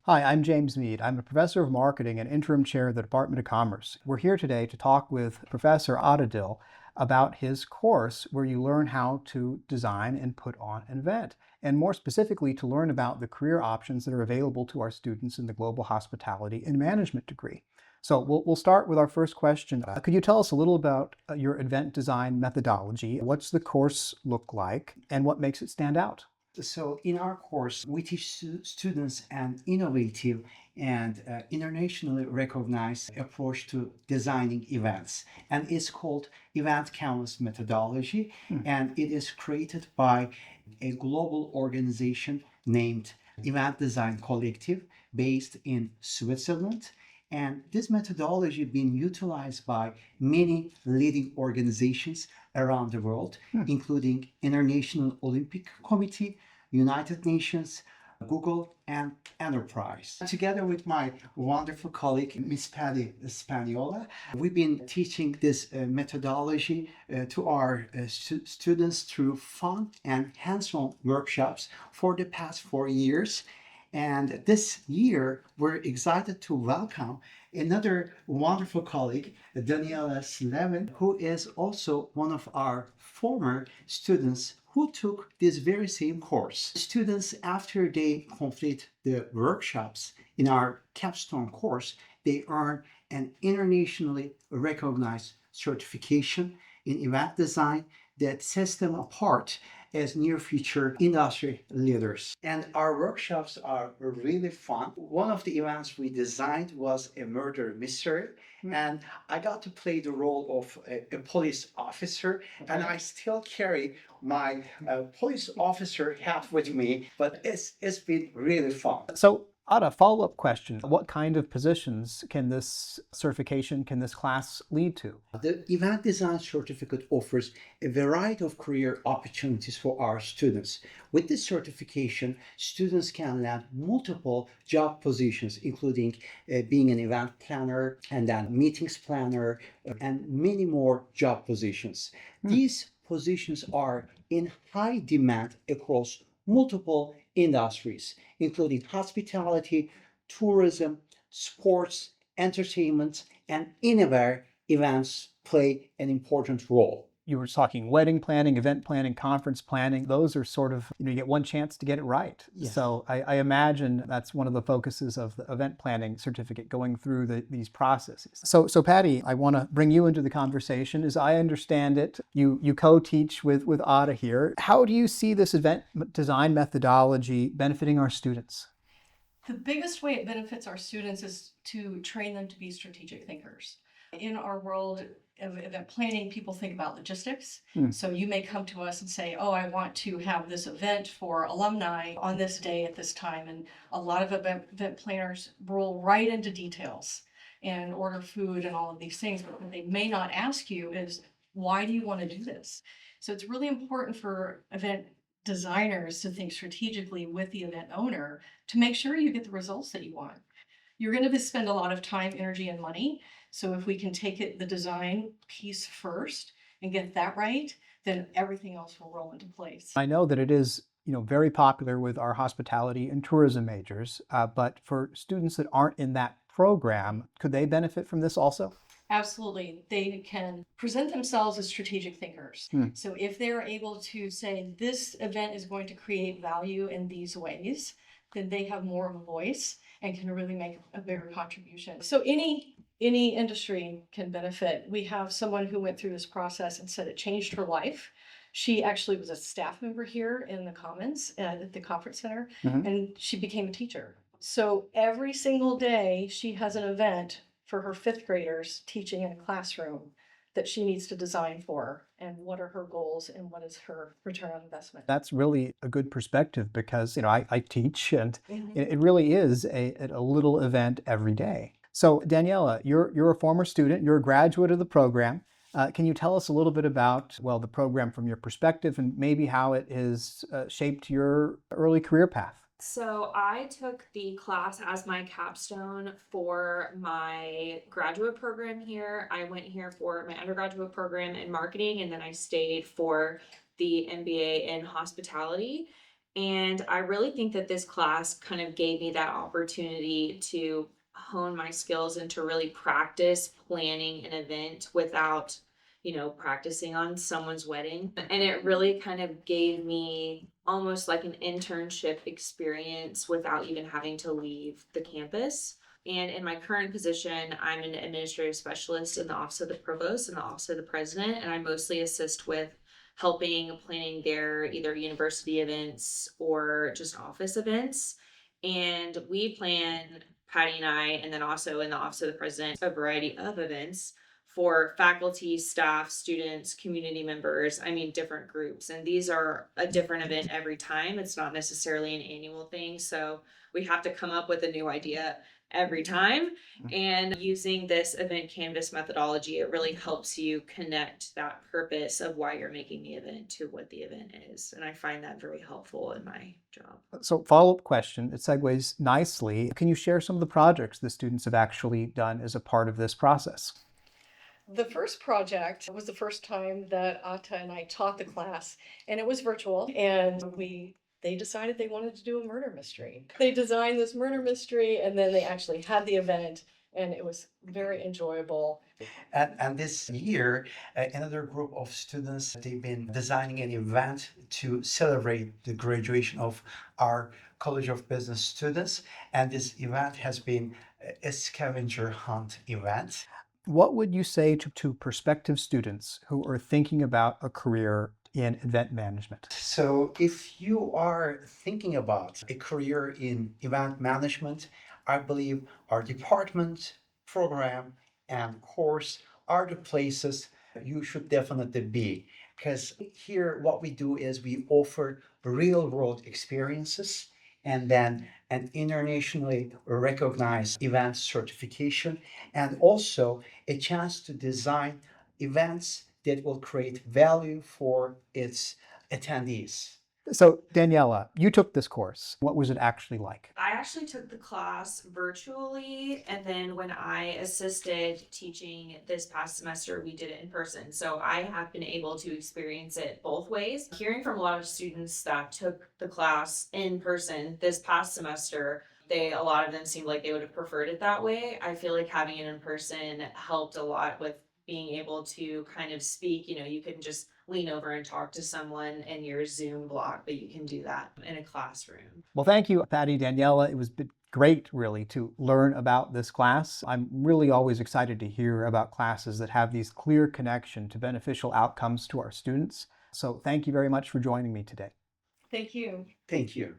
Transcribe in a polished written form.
Hi, I'm James Mead. I'm a professor of marketing and interim chair of the Department of Commerce. We're here today to talk with Professor Adadil about his course where you learn how to design and put on an event, and more specifically to learn about the career options that are available to our students in the Global Hospitality and Management degree. So we'll start with our first question. Could you tell us a little about your event design methodology? What's the course look like and what makes it stand out? So, in our course, we teach students an innovative and internationally recognized approach to designing events. And it's called Event Canvas Methodology. Hmm. And it is created by a global organization named Event Design Collective based in Switzerland. And this methodology being utilized by many leading organizations around the world, Hmm. including International Olympic Committee, United Nations, Google, and Enterprise. Together with my wonderful colleague, Miss Patty Spaniola, we've been teaching this methodology to our students through fun and hands-on workshops for the past 4 years. And this year, we're excited to welcome another wonderful colleague, Daniela Slevin, who is also one of our former students who took this very same course. Students, after they complete the workshops in our capstone course, they earn an internationally recognized certification in event design that sets them apart as near future industry leaders. And our workshops are really fun. One of the events we designed was a murder mystery, and I got to play the role of a police officer, and I still carry my police officer hat with me, but it's been really fun. So, Ada, follow-up question. What kind of positions can this certification, can this class lead to? The Event Design Certificate offers a variety of career opportunities for our students. With this certification, students can land multiple job positions, including being an event planner and then meetings planner and many more job positions. Hmm. These positions are in high demand across multiple industries, including hospitality, tourism, sports, entertainment, and anywhere events play an important role. You were talking wedding planning, event planning, conference planning. Those are sort of, you get one chance to get it right. Yes. So I imagine that's one of the focuses of the event planning certificate, going through these processes. So Patty, I want to bring you into the conversation. As I understand it, you co-teach with Ada here. How do you see this event design methodology benefiting our students? The biggest way it benefits our students is to train them to be strategic thinkers. In our world of event planning, people think about logistics. So you may come to us and say, oh, I want to have this event for alumni on this day at this time. And a lot of event planners roll right into details and order food and all of these things. But what they may not ask you is, why do you want to do this? So it's really important for event designers to think strategically with the event owner to make sure you get the results that you want. You're going to spend a lot of time, energy, and money. So if we can take the design piece first and get that right, then everything else will roll into place. I know that it is, very popular with our hospitality and tourism majors, but for students that aren't in that program, could they benefit from this also? Absolutely. They can present themselves as strategic thinkers. So if they're able to say, this event is going to create value in these ways, then they have more of a voice and can really make a bigger contribution. So any industry can benefit. We have someone who went through this process and said it changed her life. She actually was a staff member here in the Commons at the conference center, and she became a teacher. So every single day she has an event for her fifth graders teaching in a classroom that she needs to design for, and what are her goals and what is her return on investment. That's really a good perspective because, I teach, and it really is a little event every day. So Daniela, you're a former student, you're a graduate of the program. Can you tell us a little bit about, well, the program from your perspective and maybe how it has shaped your early career path? So I took the class as my capstone for my graduate program here. I went here for my undergraduate program in marketing, and then I stayed for the MBA in hospitality. And I really think that this class kind of gave me that opportunity to hone my skills and to really practice planning an event without, practicing on someone's wedding. And it really kind of gave me almost like an internship experience without even having to leave the campus. And in my current position, I'm an administrative specialist in the Office of the Provost and the Office of the President, and I mostly assist with helping planning their either university events or just office events. And we plan, Patty and I, and then also in the Office of the President, a variety of events for faculty, staff, students, community members, different groups. And these are a different event every time. It's not necessarily an annual thing. So we have to come up with a new idea every time. And using this event canvas methodology, it really helps you connect that purpose of why you're making the event to what the event is. And I find that very helpful in my job. So follow-up question, it segues nicely. Can you share some of the projects the students have actually done as a part of this process? The first project was the first time that Atta and I taught the class, and it was virtual, and they decided they wanted to do a murder mystery. They designed this murder mystery, and then they actually had the event, and it was very enjoyable. And this year, another group of students, they've been designing an event to celebrate the graduation of our College of Business students. And this event has been a scavenger hunt event. What would you say to prospective students who are thinking about a career in event management? So if you are thinking about a career in event management, I believe our department, program, and course are the places you should definitely be. Because here, what we do is we offer real world experiences and then an internationally recognized event certification, and also a chance to design events that will create value for its attendees. So Daniela, you took this course. What was it actually like? I actually took the class virtually, and then when I assisted teaching this past semester, we did it in person. So I have been able to experience it both ways. Hearing from a lot of students that took the class in person this past semester, a lot of them seemed like they would have preferred it that way. I feel like having it in person helped a lot with being able to kind of speak. You can just lean over and talk to someone in your Zoom block, but you can do that in a classroom. Well, thank you, Patty, Daniela. It was great, really, to learn about this class. I'm really always excited to hear about classes that have these clear connection to beneficial outcomes to our students. So thank you very much for joining me today. Thank you. Thank you.